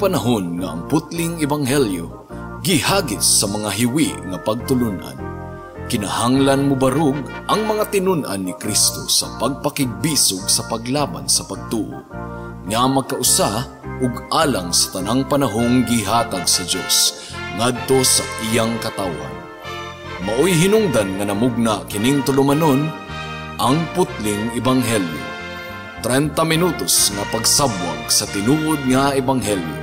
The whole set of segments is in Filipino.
panahon nga ang putling ebanghelyo gihagis sa mga hiwi nga pagtulunan. Kinahanglan mo barug ang mga tinunan ni Kristo sa pagpakigbisog sa paglaban sa pagtuo, nga magkausa ug alang sa tanang panahong gihatag sa Dios ngadto sa iyang katawan. Maoy hinungdan nga namugna kining tulumanon ang putling ebanghelyo. 30 minutos nga pagsabwag sa tinuod nga ebanghelyo.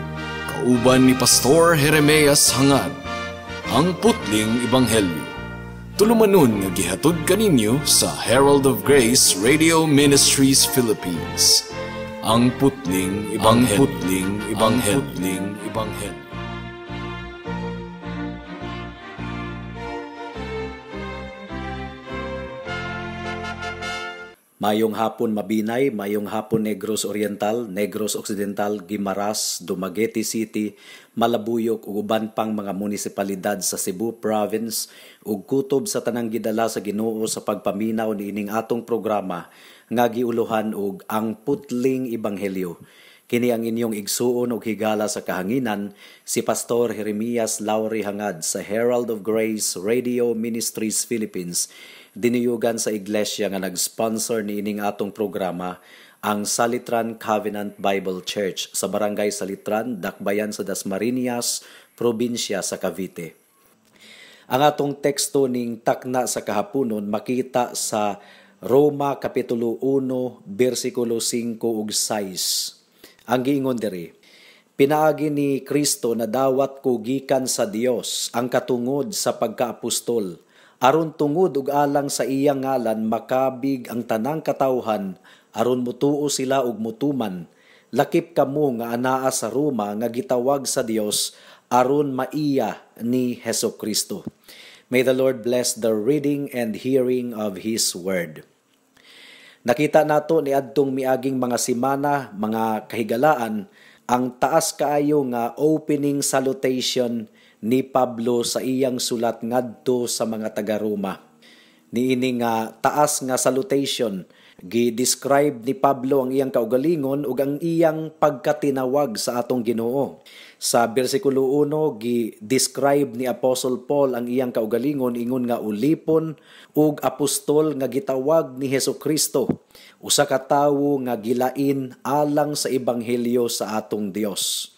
Kauban ni Pastor Jeremias Hangad, ang putling ebanghelyo. Tulumanon nga gihatod kaninyo sa Herald of Grace Radio Ministries Philippines. Ang putling ebanghelyo. Mayong hapon Mabinay, mayong hapon Negros Oriental, Negros Occidental, Guimaras, Dumaguete City, Malabuyok ug uban pang mga munisipalidad sa Cebu Province ug kutob sa tanang gidala sa Ginoo sa pagpaminaw niining atong programa nga giuluhan og ang putling ebanghelyo. Kini ang inyong igsuon ug higala sa kahanginan si Pastor Jeremias Lauri Hangad sa Herald of Grace Radio Ministries Philippines. Diniyugan sa iglesia nga nag-sponsor niining atong programa ang Salitran Covenant Bible Church sa Barangay Salitran, Dakbayan sa Dasmariñas, probinsya sa Cavite. Ang atong teksto ning takna sa kahaponon makita sa Roma Kapitulo 1, versikulo 5 ug 6. Ang giingon diri: Pinaagi ni Kristo na dawat ko gikan sa Dios ang katungod sa pagkaapostol, aron tungod ug alang sa iyang ngalan makabig ang tanang katawhan, aron mutuo sila ug mutuman. Lakip kamo nga anaa sa Roma nga gitawag sa Dios aron maiya ni Hesukristo. May the Lord bless the reading and hearing of His word. Nakita nato ni adtong miaging mga semana, mga kahigalaan, ang taas kaayo nga opening salutation ni Pablo sa iyang sulat ngadto sa mga taga-Roma. Niini nga taas nga salutation, gi-describe ni Pablo ang iyang kaugalingon ug ang iyang pagkatinawag sa atong Ginoo. Sa bersikulo 1, gi-describe ni Apostle Paul ang iyang kaugalingon ingon nga ulipon ug apostol nga gitawag ni Hesukristo, usa ka tawo nga gilain alang sa ebanghelyo sa atong Dios.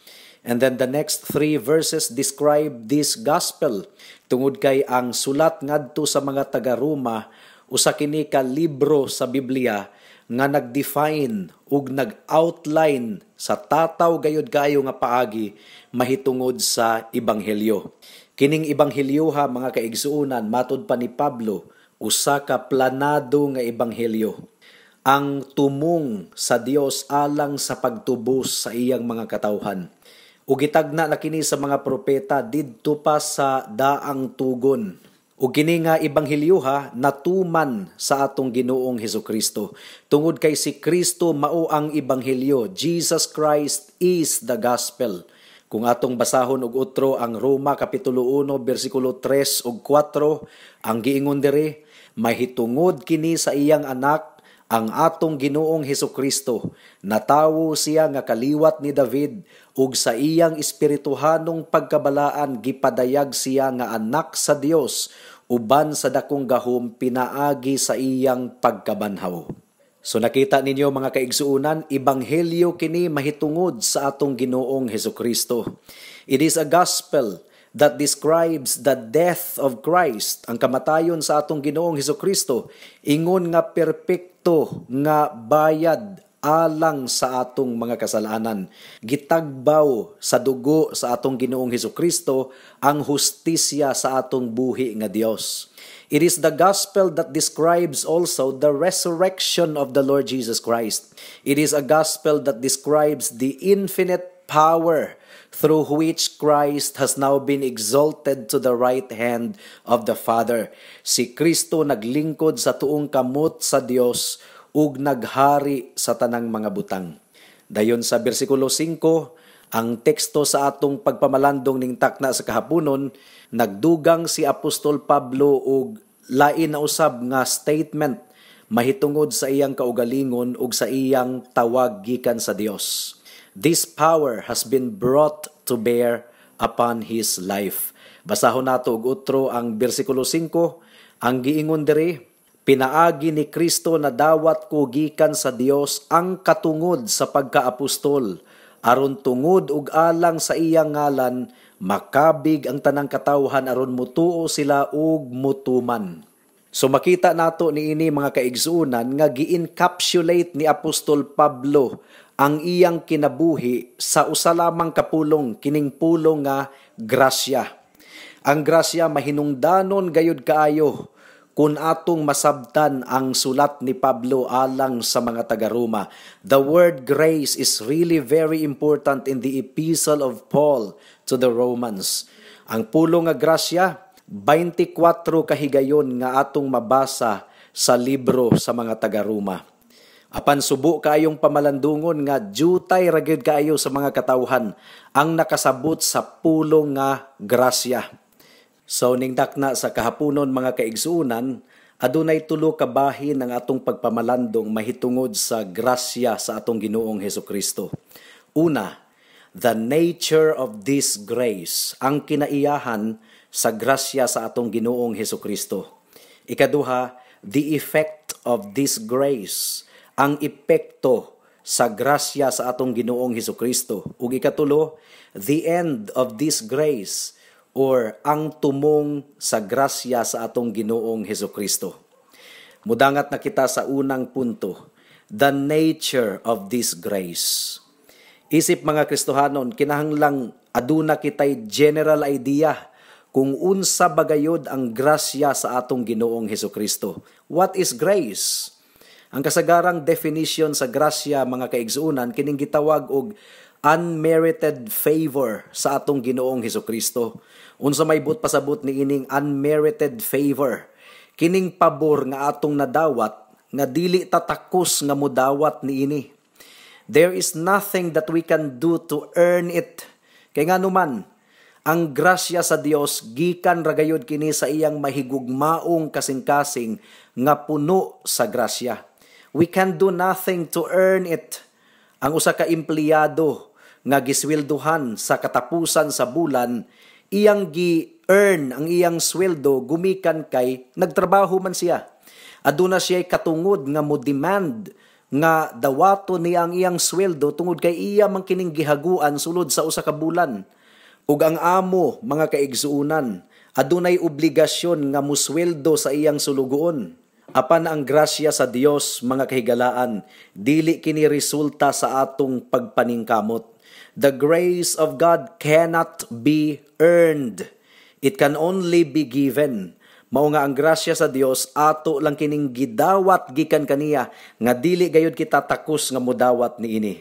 And then the next 3 verses describe this gospel. Tungod kay ang sulat ngadto sa mga taga-Roma, usa kini ka libro sa Biblia nga nag-define ug nag-outline sa tataw gayud kayo nga paagi mahitungod sa ebanghelyo. Kining ebanghelyo ha mga kaigsuonan, matud pa ni Pablo, usa ka planado nga ebanghelyo. Ang tumong sa Dios alang sa pagtubos sa iyang mga katawhan. Ug gitagna na kini sa mga propeta didto pa sa daang tugon. Ug kini nga ebanghelyo natuman sa atong Ginoong Hesukristo. Tungod kay si Kristo mao ang ebanghelyo. Jesus Christ is the gospel. Kung atong basahon og utro ang Roma Kapitulo 1 bersikulo 3 ug 4, ang giingon diri, mahitungod kini sa iyang anak ang atong Ginoong Hesukristo, natawo siya nga kaliwat ni David, ug sa iyang espirituhanong pagkabalaan gipadayag siya nga anak sa Dios, uban sa dakong gahom pinaagi sa iyang pagkabanhaw. So nakita ninyo mga kaigsuunan, ebanghelyo kini mahitungod sa atong Ginoong Hesukristo. It is a gospel that describes the death of Christ, ang kamatayon sa atong Ginoong Hesukristo, ingon nga perpekto nga bayad alang sa atong mga kasalanan. Gitagbaw sa dugo sa atong Ginoong Hesukristo ang hustisya sa atong buhi nga Dios. It is the gospel that describes also the resurrection of the Lord Jesus Christ. It is a gospel that describes the infinite power through which Christ has now been exalted to the right hand of the Father. Si Kristo naglingkod sa tuong kamot sa Dios ug naghari sa tanang mga butang. Dayon sa bersikulo 5, ang teksto sa atong pagpamalandong ning takna sa kahaponon, nagdugang si Apostol Pablo og lain na usab nga statement mahitungod sa iyang kaugalingon ug sa iyang tawag gikan sa Dios. This power has been brought to bear upon his life. Basahon nato og utro ang bersikulo 5, ang giingon diri, pinaagi ni Kristo na dawat ko gikan sa Dios ang katungod sa pagkaapostol, aron tungod ug alang sa iyang ngalan makabig ang tanang katawhan aron mutuo sila ug mutuman. So makita nato niini mga kaigsuunan nga gi-encapsulate ni Apostol Pablo ang iyang kinabuhi sa usa lamang kapulong, kining pulong nga grasya. Ang grasya mahinungdanon gayud kaayo kung atong masabtan ang sulat ni Pablo alang sa mga taga-Roma. The word grace is really very important in the epistle of Paul to the Romans. Ang pulong nga grasya, 24 kahigayon nga atong mabasa sa libro sa mga taga-Roma. Apan subo kayong pamalandungon nga jutay ragyod kayo sa mga katawhan ang nakasabot sa pulong nga grasya. So ningdakna sa kahaponon mga kaigsuunan, adunay tulo ka bahin ang atong pagpamalandong mahitungod sa grasya sa atong Ginoong Hesukristo. Una, the nature of this grace, ang kinaiyahan sa grasya sa atong Ginoong Hesukristo. Ikaduha, the effect of this grace, ang epekto sa grasya sa atong Ginoong Hesukristo. Ug ikatulo, the end of this grace, or ang tumong sa grasya sa atong Ginoong Hesukristo. Mudangat na kita sa unang punto, the nature of this grace. Isip mga Kristohanon, kinahanglang aduna kitay general idea kung unsa bagayod ang grasya sa atong Ginoong Hesukristo. What is grace? Ang kasagarang definition sa grasya mga kaigsuunan kining gitawag og unmerited favor sa atong Ginoong Hesukristo. Unsa may but pasabot ni ining unmerited favor? Kining pabor nga atong nadawat nga dili tatakos nga mudawat niini. There is nothing that we can do to earn it. Kay nganuman, ang grasya sa Dios gikan ragayod kini sa iyang mahigugmaong kasing-kasing nga puno sa grasya. We can do nothing to earn it. Ang usa ka empleyado nga gisweldohan sa katapusan sa bulan, iyang gi-earn ang iyang sweldo gumikan kay nagtrabaho man siya. Aduna siya katungod nga mo demand nga dawato niya ang iyang sweldo tungod kay iya man kining gihaguan sulod sa usa ka bulan. Ug ang amo, mga kaigsuunan, adunay obligasyon nga musweldo sa iyang sulugoon. Apan ang grasya sa Dios, mga kahigalaan, dili kini resulta sa atong pagpaningkamot. The grace of God cannot be earned. It can only be given. Mao nga ang grasya sa Dios ato lang kining gidawat gikan kaniya nga dili gayud kita takos nga modawat niini.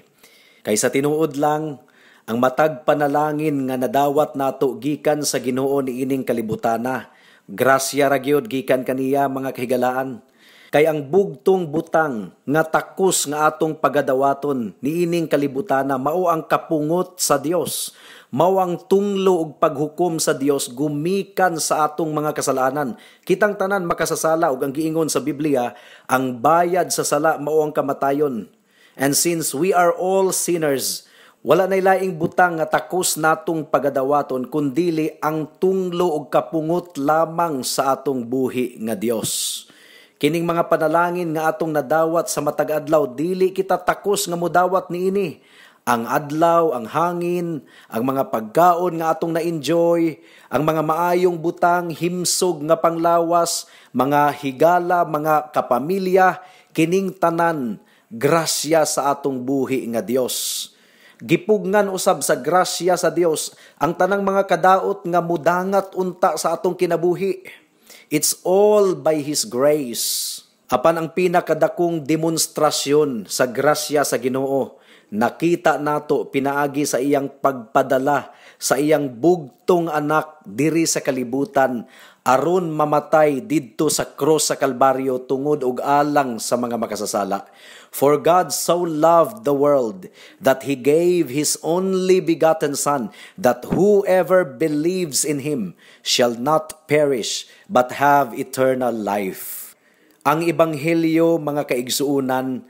Kay sa tinuod lang ang matag panalangin nga nadawat nato gikan sa Ginoo niining kalibutana. Grasya ra gyud gikan kaniya mga kahigalaan. Kay ang bugtong butang nga takos nga atong pagadawaton niining kalibutana mao ang kapungot sa Dios. Mao ang tunglo ug paghukom sa Dios gumikan sa atong mga kasalanan. Kitang tanan makasasala ug ang giingon sa Biblia, ang bayad sa sala mao ang kamatayon. And since we are all sinners, wala nay laing butang nga takos natong pagadawaton kundili ang tunglo ug kapungot lamang sa atong buhi nga Dios. Kining mga panalangin nga atong nadawat sa matag adlaw dili kita takos nga modawat niini. Ang adlaw, ang hangin, ang mga pagkaon nga atong na-enjoy, ang mga maayong butang, himsog nga panglawas, mga higala, mga kapamilya, kining tanan grasya sa atong buhi nga Dios. Gipugnan usab sa grasya sa Dios ang tanang mga kadaot nga mudangat unta sa atong kinabuhi. It's all by His grace. Apan ang pinakadakong demonstrasyon sa grasya sa Ginoo, nakita nato pinaagi sa iyang pagpadala sa iyang bugtong anak diri sa kalibutan aron mamatay didto sa cross sa Kalbaryo tungod og alang sa mga makasasala. For God so loved the world that He gave His only begotten Son, that whoever believes in Him shall not perish but have eternal life. Ang ebanghelyo, mga kaigsuunan,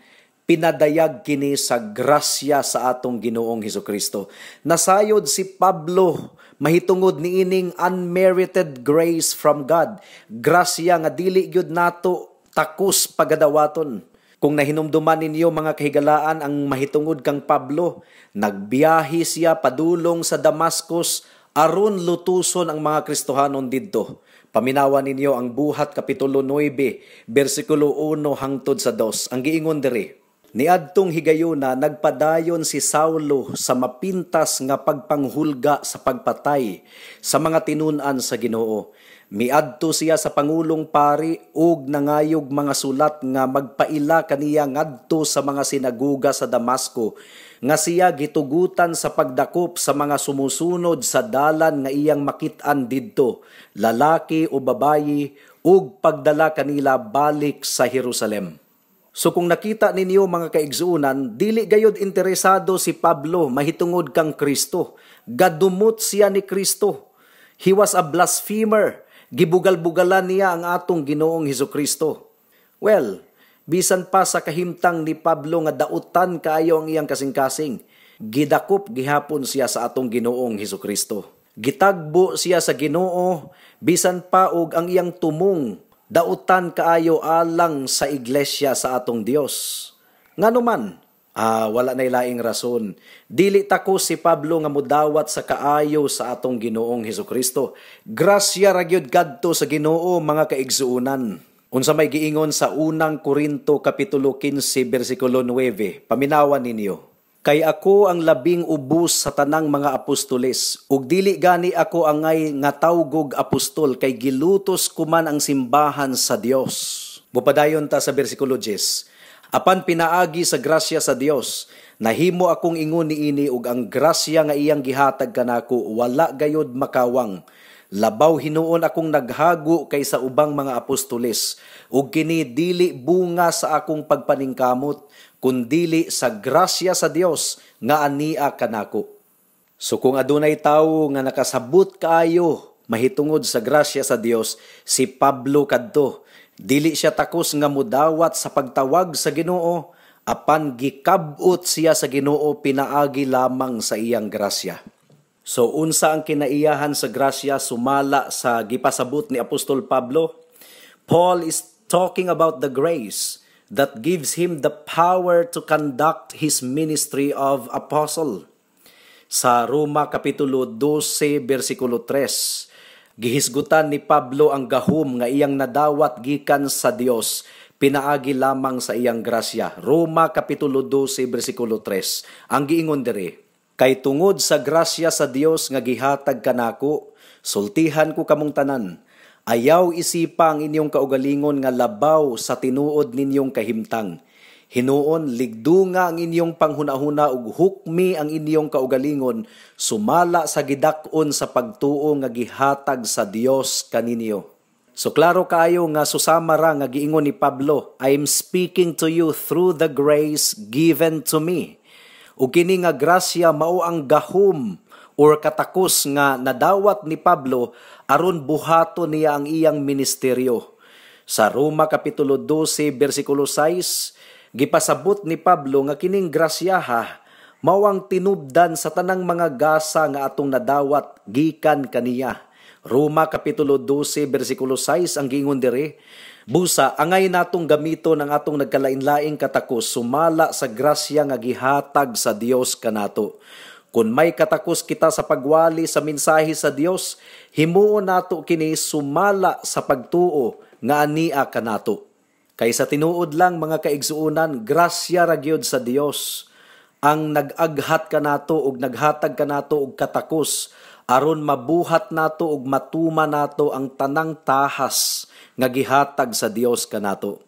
pinadayag kini sa grasya sa atong Ginoong Hesukristo. Nasayod si Pablo mahitungod niining unmerited grace from God. Grasya nga dili gyud nato takus pagadawaton. Kung nahinumduman ninyo mga kahigalaan ang mahitungod kang Pablo, nagbiyahe siya padulong sa Damascus aron lutuson ang mga Kristohanon didto. Paminawan ninyo ang Buhat Kapitulo 9, versikulo 1 hangtod sa 2. Ang giingon diri, niadtong higayuna nagpadayon si Saulo sa mapintas nga pagpanghulga sa pagpatay sa mga tinun-an sa Ginoo. Miadto siya sa Pangulong Pari ug nangayog mga sulat nga magpaila kaniya ngadto sa mga sinaguga sa Damasco nga siya gitugutan sa pagdakop sa mga sumusunod sa dalan nga iyang makit-an didto, lalaki o babayi, ug pagdala kanila balik sa Jerusalem. So kung nakita ninyo mga kaigsuunan, dili gayud interesado si Pablo mahitungod kang Kristo. Gadumot siya ni Kristo. He was a blasphemer. Gibugal-bugalan niya ang atong Ginoong Hesukristo. Well, bisan pa sa kahimtang ni Pablo nga dautan kaayo ang iyang kasing-kasing, gidakop gihapon siya sa atong Ginoong Hesukristo. Gitagbo siya sa Ginoo, bisan pa og ang iyang tumong, dautan kaayo alang sa iglesia sa atong Dios. Nganuman, wala na ilaing rason. Dili takos si Pablo nga mudawat sa kaayo sa atong Ginoong Hesukristo. Grasya ra gyud kadto sa Ginoo mga kaigsuunan. Unsa may giingon sa unang Korinto Kapitulo 15 versikulo 9, paminawan ninyo. Kay ako ang labing ubos sa tanang mga apostoles, ug dili gani ako angay nga tawgog apostol kay gilutos ko man ang simbahan sa Dios. Bupadayon ta sa versikulo 10. Apan pinaagi sa grasya sa Dios, nahimo akong ingon niini ug ang grasya nga iyang gihatag kanako wala gayud makawang. Labaw hinuon akong naghago kaysa ubang mga apostoles, ug kini dili bunga sa akong pagpaningkamot, kundili sa grasya sa Dios nga ania kanako. So kung adunay tawo nga nakasabot kaayo mahitungod sa grasya sa Dios, si Pablo kadto. Dili siya takos nga mudawat sa pagtawag sa Ginoo, apan gikabot siya sa Ginoo pinaagi lamang sa iyang grasya. So unsa ang kinaiyahan sa grasya sumala sa gipasabot ni Apostol Pablo? Paul is talking about the grace that gives him the power to conduct his ministry of apostle. Sa Roma Kapitulo 12 versikulo 3, gihisgutan ni Pablo ang gahom nga iyang nadawat gikan sa Dios, pinaagi lamang sa iyang grasya. Roma Kapitulo 12 versikulo 3. Ang giingon diri, kay tungod sa grasya sa Dios nga gihatag kanako, sultihan ko kamong tanan. Ayaw isipa ang inyong kaugalingon nga labaw sa tinuod ninyong kahimtang. Hinuon ligdunga ang inyong panghunahuna ug hukmi ang inyong kaugalingon sumala sa gidakon sa pagtuo nga gihatag sa Dios kaninyo. So klaro kayo nga susama ra nga giingon ni Pablo, I am speaking to you through the grace given to me. Ug kini nga grasya mao ang gahom or katakos nga nadawat ni Pablo aron buhaton niya ang iyang ministeryo. Sa Roma Kapitulo 12 versikulo 6, gipasabot ni Pablo nga kining grasyaha mao ang tinubdan sa tanang mga gasa nga atong nadawat gikan kaniya. Roma Kapitulo 12 versikulo 6 ang giingon diri, busa angay natong gamiton ang atong nagkalain-laing katakos sumala sa grasya nga gihatag sa Dios kanato. Kung may katakos kita sa pagwali sa mensahe sa Dios, himuon nato kini sumala sa pagtuo nga ania kanato. Kay sa tinuod lang mga kaigsuunan, grasya ra gyud sa Dios ang nag-aghat kanato ug naghatag kanato og katakos aron mabuhat nato ug matuma nato ang tanang tahas nga gihatag sa Dios kanato.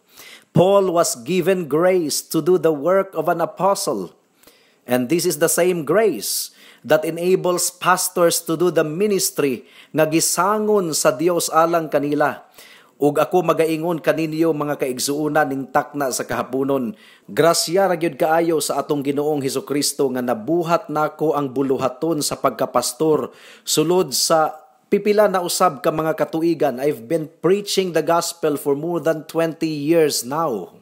Paul was given grace to do the work of an apostle. And this is the same grace that enables pastors to do the ministry nga gisangon sa Dios alang kanila. Ug ako magaingon kaninyo mga kaigsuunan ning takna sa kahaponon, grasya ra gyud kaayo sa atong Ginoong Hesukristo nga nabuhat nako ang buluhaton sa pagkapastor sulod sa pipila na usab ka mga katuigan. I've been preaching the gospel for more than 20 years now.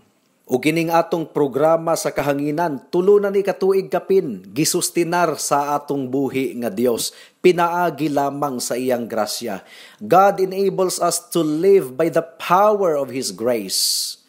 O kining atong programa sa kahanginan, tulo na ni katuig kapin, gisustinar sa atong buhi nga Dios, pinaagi lamang sa iyang grasya. God enables us to live by the power of His grace.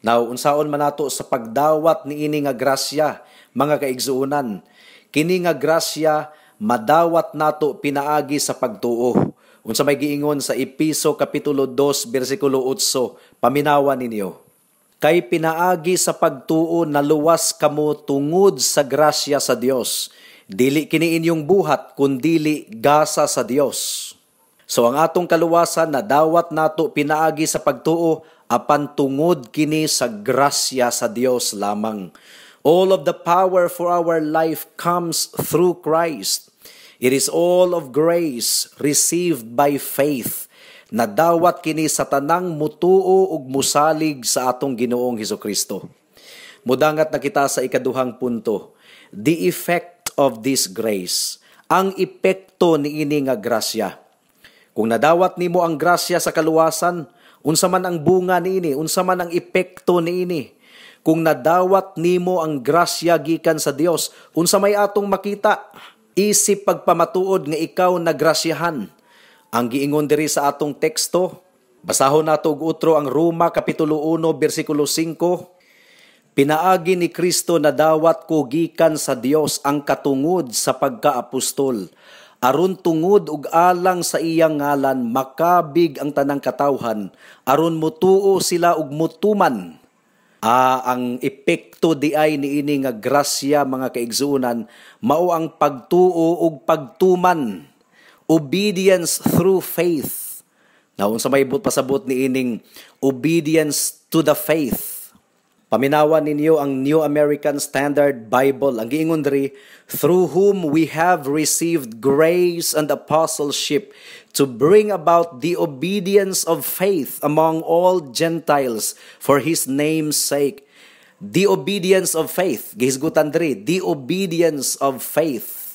Now, unsaon man nato sa pagdawat ni ini nga grasya, mga kaigsuunan, kini nga grasya, madawat nato pinaagi sa pagtuo. Unsa may giingon sa Episo Kapitulo 2, versikulo 8, paminawan ninyo. Kay pinaagi sa pagtuo na luwas kamo tungod sa grasya sa Dios. Dili kini inyong buhat, kundili gasa sa Dios. So ang atong kaluwasan na dawat nato pinaagi sa pagtuo, apan tungod kini sa grasya sa Dios lamang. All of the power for our life comes through Christ. It is all of grace received by faith. Nadawat kini sa tanang mutuo ug musalig sa atong Ginoong Hesukristo. Mudangat na kita sa ikaduhang punto, the effect of this grace, ang epekto ni ini nga grasya. Kung nadawat nimo ang grasya sa kaluwasan, unsa man ang bunga niini, unsa man ang epekto niini. Kung nadawat nimo ang grasya gikan sa Dios, unsa may atong makita? Isip pagpamatuod nga ikaw nagrasyahan. Ang giingon diri sa atong teksto, basahon nato og utro ang Roma Kapitulo 1, versikulo 5. Pinaagi ni Kristo na dawat ko gikan sa Dios ang katungod sa pagkaapostol. Aron tungod ug alang sa iyang ngalan makabig ang tanang katawhan, aron mutuo sila ug mutuman. Ang epekto di ay niini nga grasya, mga kaigsuunan, mao ang pagtuo ug pagtuman. Obedience through faith. Now, unsa may pasabot ni ining obedience to the faith. Paminawan ninyo ang New American Standard Bible. Ang giingon diri, through whom we have received grace and apostleship to bring about the obedience of faith among all Gentiles for His name's sake. The obedience of faith. Gihisgutan diri, the obedience of faith.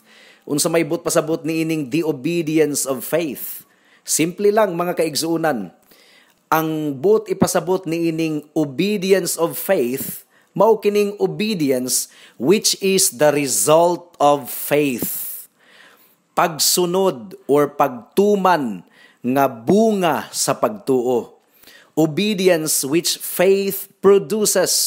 Unsa may pasabot ni ining the obedience of faith. Simple lang, mga kaigsuunan. Ang ipasabot ni ining obedience of faith, mao kining obedience which is the result of faith. Pagsunod or pagtuman nga bunga sa pagtuo. Obedience which faith produces.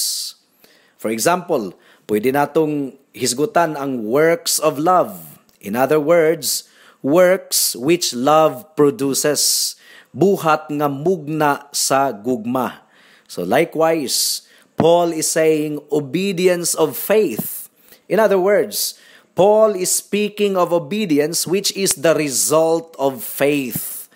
For example, pwede natong hisgutan ang works of love. In other words, works which love produces. Buhat nga mugna sa gugma. So likewise, Paul is saying obedience of faith. In other words, Paul is speaking of obedience which is the result of faith.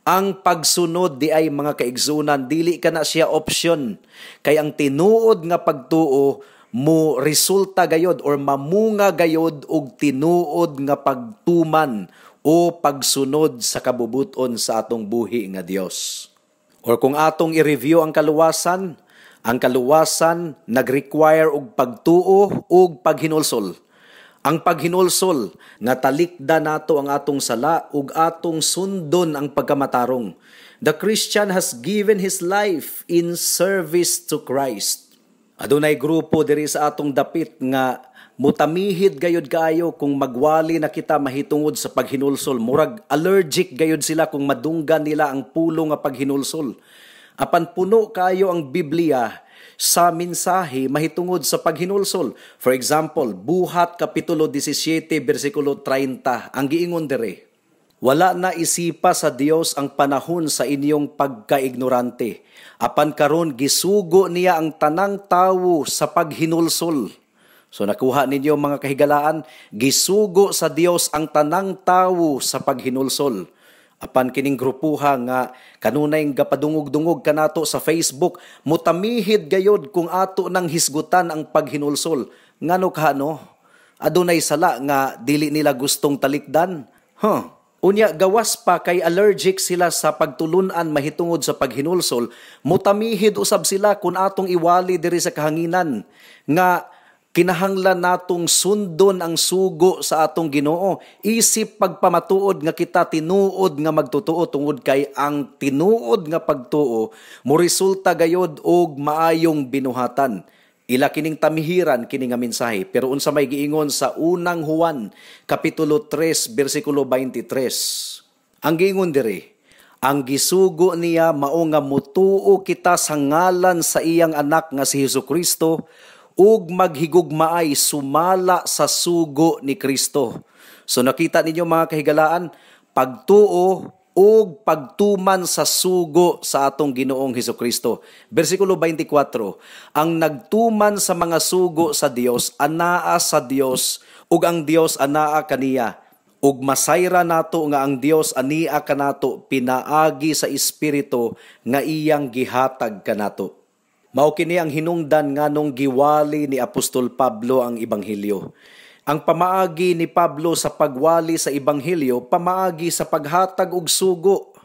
Ang pagsunod di ay, mga kaigsunan, dili ka na siya option. Kay ang tinuod nga pagtuo mo resulta gayod or mamunga gayod og tinuod nga pagtuman o pagsunod sa kabubuton sa atong buhi nga Dios. Or kung atong i-review ang kaluwasan nag-require og pagtuo ug paghinulsol. Ang paghinulsol nga talikda nato ang atong sala ug atong sundon ang pagkamatarong. The Christian has given his life in service to Christ. Adunay grupo diri sa atong dapit nga mutamihid gayud kayo kung magwali na kita mahitungod sa paghinulsol. Murag allergic gayud sila kung madunggan nila ang pulo nga paghinulsol. Apan puno kayo ang Biblia sa mensahe mahitungod sa paghinulsol. For example, Buhat Kapitulo 17, versikulo 30, ang giingon diri, wala na isipa sa Dios ang panahon sa inyong pagkaignorante. Apan karon gisugo niya ang tanang tawo sa paghinulsol. So nakuha ninyo, mga kahigalaan, gisugo sa Dios ang tanang tawo sa paghinulsol. Apan kining grupuha nga kanunay gapadungog-dungog kanato sa Facebook, mutamihid gayod kung ato nang hisgutan ang paghinulsol. Ngano kahano? Adunay sala nga dili nila gustong talikdan. Unya gawas pa kay allergic sila sa pagtulunan mahitungod sa paghinulsol, mutamihid usab sila kung atong iwali diri sa kahanginan nga Kinahanglan natong sundon ang sugo sa atong Ginoo. Isip pagpamatuod nga kita tinuod nga magtutuo tungod kay ang tinuod nga pagtuo mo resulta gayod og maayong binuhatan. Ila kining tamihiran kini nga mensahe, pero unsa may giingon sa unang Juan kapitulo 3 bersikulo 23. Ang giingon diri, ang gisugo niya mao nga mutuo kita sa ngalan sa iyang anak nga si Hesukristo ug maghigugmaay sumala sa sugo ni Kristo. So nakita ninyo mga kahigalaan, pagtuo ug pagtuman sa sugo sa atong Ginoong Hesukristo. Bersikulo 24, ang nagtuman sa mga sugo sa Dios, anaa sa Dios, ug ang Dios anaa kaniya. Ug masayra nato nga ang Dios ania kanato pinaagi sa Espiritu nga iyang gihatag kanato. Mao kini ang hinungdan nganong giwali ni Apostol Pablo ang Ebanghelyo. Ang pamaagi ni Pablo sa pagwali sa Ebanghelyo, pamaagi sa paghatag og sugo.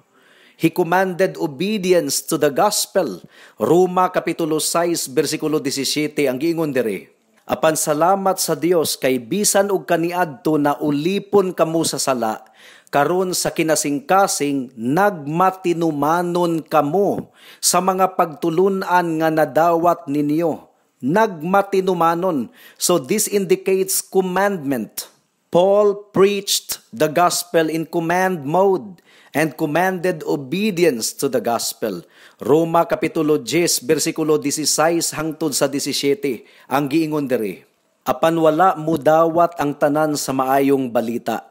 He commanded obedience to the gospel. Roma kapitulo 6 bersikulo 17 ang giingon diri. Apan salamat sa Dios kay bisan og kaniadto na ulipon kamo sa sala, karon sa kinasingkasing nagmatinumanon kamo sa mga pagtulunan nga nadawat ninyo. Nagmatinumanon. So this indicates commandment. Paul preached the gospel in command mode and commanded obedience to the gospel. Roma kapitulo 10 bersikulo 16 hangtod sa 17 ang giingon diri. Apan wala mudawat ang tanan sa maayong balita.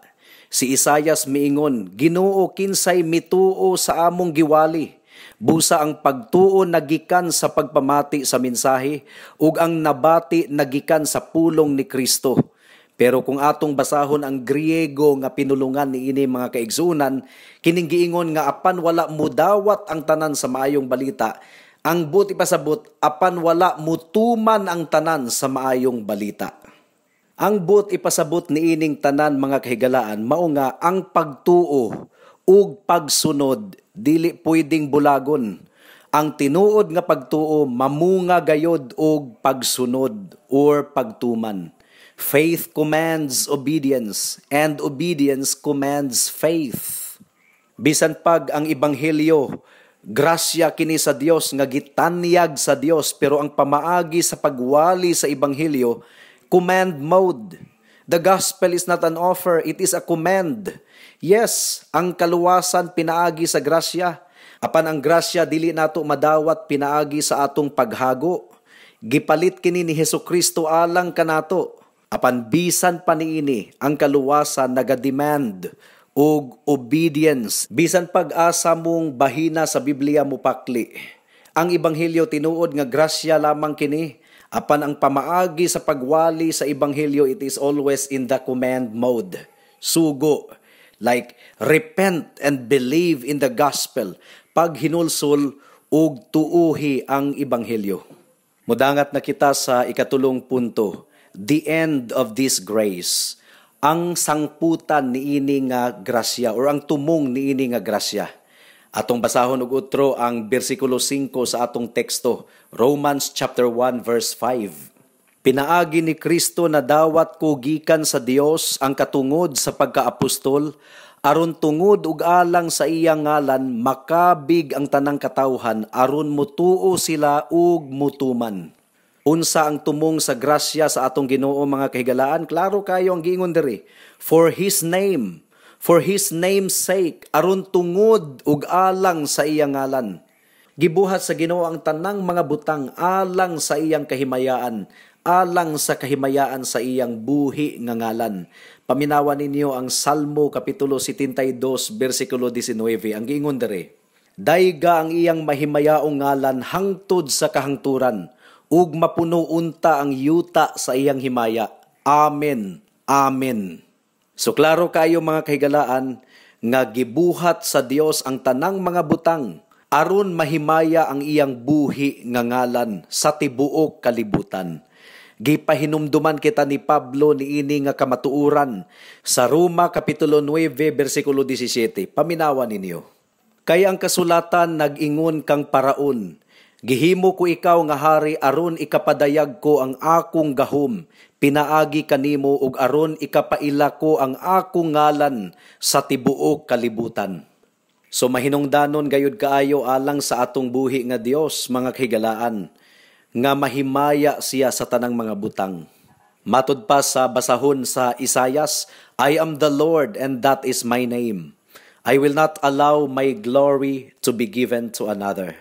Si Isaias miingon, Ginoo kinsay mituo sa among giwali. Busa ang pagtuo nagikan sa pagpamati sa mensahe ug ang nabati nagikan sa pulong ni Kristo. Pero kung atong basahon ang Griego nga pinulungan niini mga kaigsunan, kining giingon nga apan wala mudawat ang tanan sa maayong balita, ang buti pasabot apan wala mutuman ang tanan sa maayong balita. Ang buti pasabot niining tanan mga kahigalaan mao nga ang pagtuo ug pagsunod dili pwedeng bulagon. Ang tinuod nga pagtuo mamunga gayod og pagsunod or pagtuman. Faith commands obedience, and obedience commands faith. Bisan pag ang Ebanghelyo, grasya kini sa Dios nga gitanyag sa Dios, pero ang pamaagi sa pagwali sa Ebanghelyo, command mode. The gospel is not an offer, it is a command. Yes, ang kaluwasan pinaagi sa grasya. Apan ang grasya dili nato madawat pinaagi sa atong paghago. Gipalit kini ni Hesukristo alang kanato. Apan bisan pa niini ang kaluwasan nagademand og obedience. Bisan pag-asa mong bahina sa Biblia mo pakli. Ang Ebanghelyo tinuod nga grasya lamang kini. Apan ang pamaagi sa pagwali sa Ebanghelyo, it is always in the command mode. Sugo. Like repent and believe in the gospel. Pag hinulsol og tuuhi ang Ebanghelyo. Mudangat na kita sa ikatulong punto. The end of this grace, ang sangputan niini nga grasya or ang tumong niini nga grasya. Atong basahon og utro ang bersikulo 5 sa atong teksto, Romans chapter 1 verse 5. Pinaagi ni Kristo na dawat ko gikan sa Dios ang katungod sa pagkaapostol aron tungod ug alang sa iyang ngalan makabig ang tanang katawhan aron mutuo sila ug mutuman. Unsa ang tumong sa grasya sa atong Ginoo mga kahigalaan? Klaro kayo ang giingon diri. For His name's sake, aron tungod ug alang sa iyang ngalan. Gibuhat sa Ginoo ang tanang mga butang alang sa iyang kahimayaan, alang sa kahimayaan sa iyang buhi nga ngalan. Paminawan ninyo ang Salmo kapitulo 72 bersikulo 19 ang giingon diri. Dayga ang iyang mahimayaong ngalan hangtod sa kahangturan. Ug mapuno unta ang yuta sa iyang himaya. Amen. Amen. So klaro kayo mga kahigalaan nga gibuhat sa Dios ang tanang mga butang aron mahimaya ang iyang buhi nga ngalan sa tibuok kalibutan. Gipahinumduman kita ni Pablo niini nga kamatuoran sa Roma kapitulo 9 bersikulo 17. Paminawan ninyo. Kay ang kasulatan nag-ingon kang paraon, Gihimo ko ikaw nga hari aron ikapadayag ko ang akong gahom, pinaagi kanimo ug aron ikapaila ko ang akong ngalan sa tibuok kalibutan. So mahinungdanon gayud kaayo alang sa atong buhi nga Dios, mga kahigalaan, nga mahimaya siya sa tanang mga butang. Matud pa sa basahon sa Isayas, I am the Lord and that is my name. I will not allow my glory to be given to another.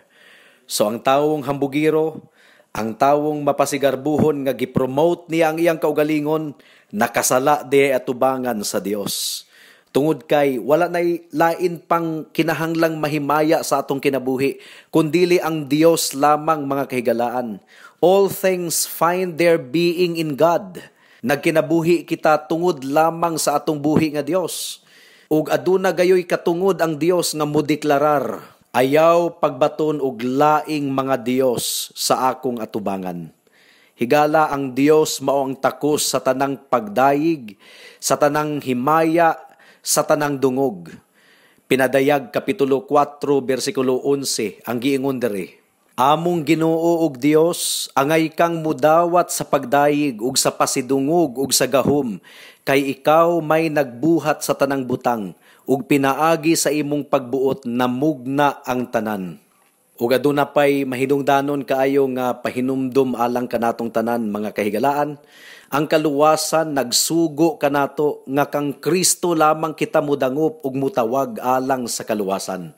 So ang tawong hambugiro, ang tawong mapasigarbuhon nga gipromote niya ang iyang kaugalingon, nakasala di atubangan sa Dios. Tungod kay wala nay lain pang kinahanglang mahimaya sa atong kinabuhi, kundili ang Dios lamang, mga kahigalaan. All things find their being in God. Nagkinabuhi kita tungod lamang sa atong buhi nga Dios. Ug aduna gayoy katungod ang Dios nga modeklarar, ayaw pagbaton og laing mga Dios sa akong atubangan. Higala ang Dios mao ang takos sa tanang pagdayig, sa tanang himaya, sa tanang dungog. Pinadayag Kapitulo 4, versikulo 11, ang giingon diri, among Ginoo ug Dios, angay kang mudawat sa pagdayig ug sa pasidungog ug sa gahom, kay ikaw may nagbuhat sa tanang butang, ug pinaagi sa imong pagbuot na mugna ang tanan. Ug aduna pay mahinungdanon kaayo nga pahinumdum alang kanatong tanan, mga kahigalaan. Ang kaluwasan nagsugo kanato nga kang Kristo lamang kita mudangup ug mutawag alang sa kaluwasan.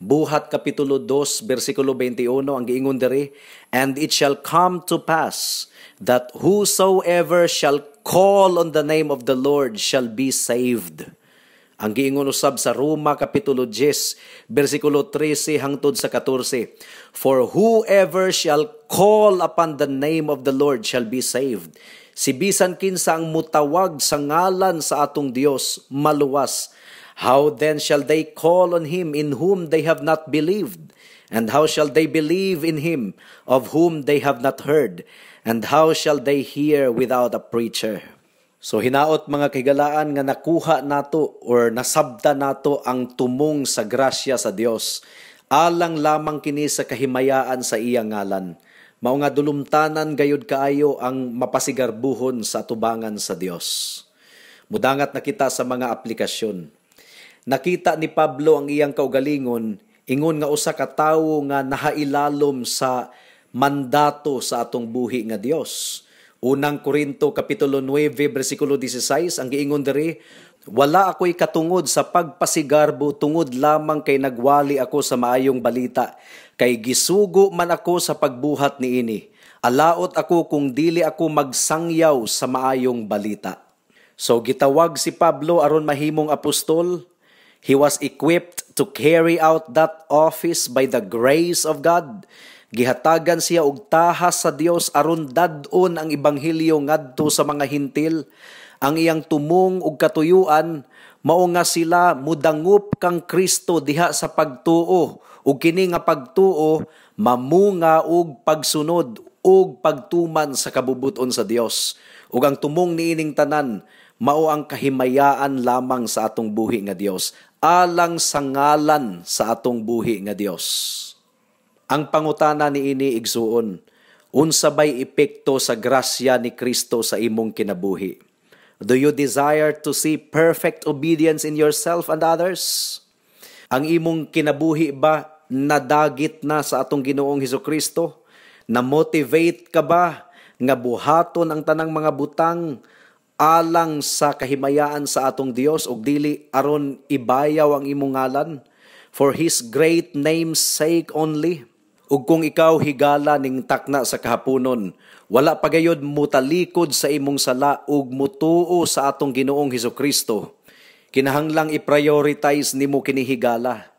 Buhat Kapitulo 2, versikulo 21, ang giingon diri, and it shall come to pass that whosoever shall call on the name of the Lord shall be saved. Ang giingon usab sa Roma Kapitulo 10, versikulo 13 hangtod sa 14, for whoever shall call upon the name of the Lord shall be saved. Si bisan kinsa ang mutawag sa ngalan sa atong Dios maluwas. How then shall they call on him in whom they have not believed? And how shall they believe in him of whom they have not heard? And how shall they hear without a preacher? So hinaot, mga kahigalaan, nga nakuha nato or nasabta nato ang tumong sa grasya sa Dios. Alang lamang kini sa kahimayaan sa iyang ngalan. Mao nga dulumtanan gayud kaayo ang mapasigarbuhon sa atubangan sa Dios. Mudangat na kita sa mga aplikasyon. Nakita ni Pablo ang iyang kaugalingon, ingon nga usa ka tawo nga nahailalom sa mandato sa atong buhi nga Dios. Unang Korinto Kapitulo 9, versikulo 16, ang giingon diri, wala ako'y katungod sa pagpasigarbo tungod lamang kay nagwali ako sa maayong balita, kay gisugo man ako sa pagbuhat niini. Alaot ako kung dili ako magsangyaw sa maayong balita. So gitawag si Pablo aron mahimong apostol. He was equipped to carry out that office by the grace of God. Gihatagan siya og tahas sa Dios aron dad-on ang ebanghelyo ngadto sa mga hintil. Ang iyang tumong ug katuyuan mao nga sila mudangup kang Kristo diha sa pagtuo, ug kini nga pagtuo mamunga og pagsunod ug pagtuman sa kabubuton sa Dios. Ug ang tumong niining tanan mao ang kahimayaan lamang sa atong buhi nga Dios, alang sa ngalan sa atong buhi nga Dios. Ang pangutana niini igsuon, unsa bay epekto sa grasya ni Kristo sa imong kinabuhi? Do you desire to see perfect obedience in yourself and others? Ang imong kinabuhi ba nadagit na sa atong Ginoong Hesukristo? Na-motivate ka ba nga buhaton ang tanang mga butang alang sa kahimayaan sa atong Dios ug dili aron ibayaw ang imong ngalan for His great name's sake only? Ug kung ikaw higala ning takna sa kahaponon, wala pagayod mutalikod sa imong sala ug mutuo sa atong Ginoong Hesukristo, kinahanglang i-prioritize nimo kini higala.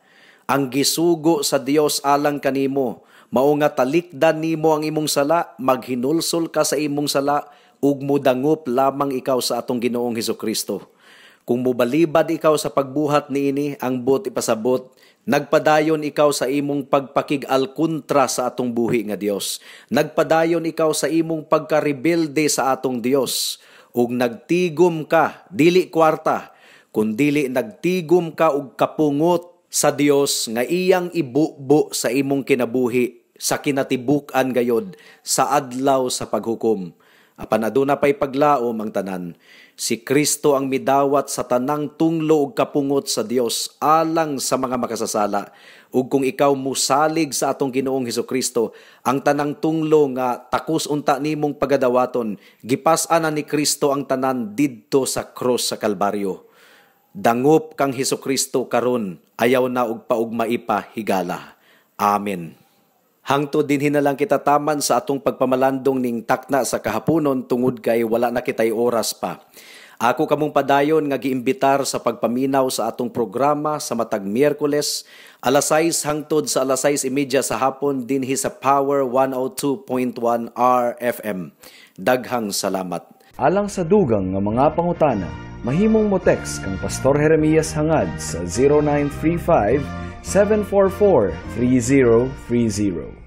Ang gisugo sa Dios alang kanimo mao nga talikdan nimo ang imong sala, maghinulsol ka sa imong sala ug mudangup lamang ikaw sa atong Ginoong Hesukristo. Kung mubalibad ikaw sa pagbuhat niini, ang buot ipasabot, nagpadayon ikaw sa imong pagpakig-al kontra sa atong buhi nga Dios. Nagpadayon ikaw sa imong pagkarebelde sa atong Dios. Ug nagtigom ka, dili kwarta, kundili nagtigom ka og kapungot sa Dios nga iyang ibubo sa imong kinabuhi sa kinatibuk-an gayod sa adlaw sa paghukom. Apan aduna pay paglaom ang tanan. Si Kristo ang midawat sa tanang tunglo ug kapungot sa Dios alang sa mga makasasala. Ug kung ikaw musalig sa atong Ginoong Hesukristo, ang tanang tunglo nga takus unta nimong pagadawaton, gipas-an ni Kristo ang tanan didto sa krus sa Kalbaryo. Dangop kang Hesukristo karon, ayaw na og paugmai pa higala. Amen. Hangtod din hinalang kita taman sa atong pagpamalandong ning takna sa kahaponon tungod kay wala na kitay oras pa. Ako kamong padayon nga giimbitar sa pagpaminaw sa atong programa sa matag Miyerkules, alas 6 hangtod sa alas 6:30 sa hapon dinhi sa Power 102.1 RFM. Daghang salamat. Alang sa dugang nga mga pangutana, mahimong mo text kang Pastor Jeremias hangad sa 0935 744-3030.